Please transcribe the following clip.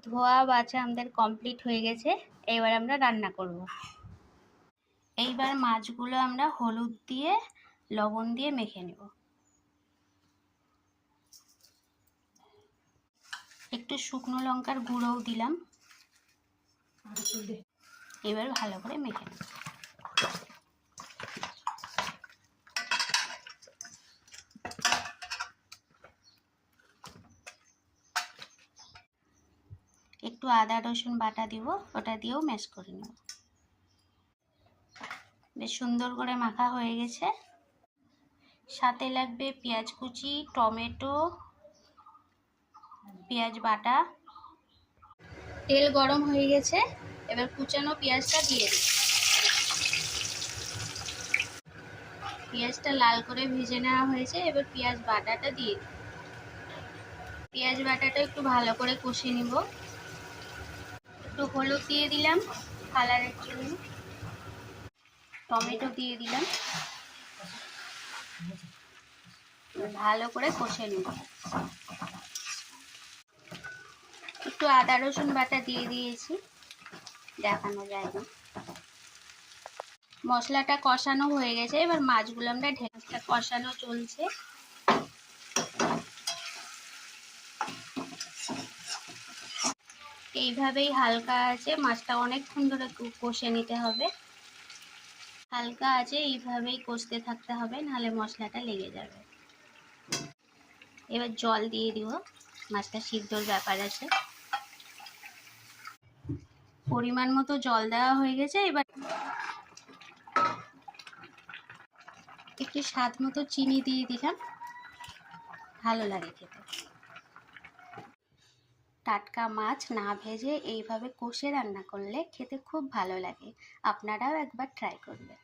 ধোয়া বাছা আমাদের কমপ্লিট হয়ে গেছে। এবার আমরা রান্না করব। এইবার মাছগুলো আমরা হলুদ দিয়ে লবণ দিয়ে মেখে নেব। একটু শুকনো লঙ্কার গুঁড়োও দিলাম। এবার ভালো করে মেখে নেব। একটু আদা রসুন বাটা দিব, ওটা দিয়েও ম্যাশ করে নেব। বেশ সুন্দর করে মাখা হয়ে গেছে। সাথে লাগবে পেঁয়াজ কুচি, টমেটো, পেঁয়াজ বাটা। তেল গরম হয়ে গেছে, এবার কুচানো পেঁয়াজটা দিয়ে দিই। পেঁয়াজটা লাল করে ভেজে নেওয়া হয়েছে, এবার পেঁয়াজ বাটাটা দিয়ে দিই। পেঁয়াজ বাটাটা একটু ভালো করে কষিয়ে নিব। একটু হলুদ দিয়ে দিলাম কালারের জন্য, টমেটো দিয়ে দিলাম, ভালো করে কষিয়ে নিব। একটু আদা রসুন বাটা দিয়ে দিয়েছি, দেখানো যায় না। মশলাটা কষানো হয়ে গেছে, এবার মাছগুলো আমরা ঢেকে কষানো চলছে। এইভাবেই হালকা আছে মাছটা অনেকক্ষণ ধরে কষে নিতে হবে। হালকা আছে এইভাবেই কষতে থাকতে হবে, নাহলে মশলাটা লেগে যাবে। এবার জল দিয়ে দিব, মাছটা সিদ্ধর ব্যাপার আছে। পরিমাণ মতো জল দেওয়া হয়ে গেছে। এবার একটু স্বাদ মতো চিনি দিয়ে দিলাম, ভালো লাগে খেতে। টাটকা মাছ না ভেজে এইভাবে কষে রান্না করলে খেতে খুব ভালো লাগে। আপনারাও একবার ট্রাই করবেন।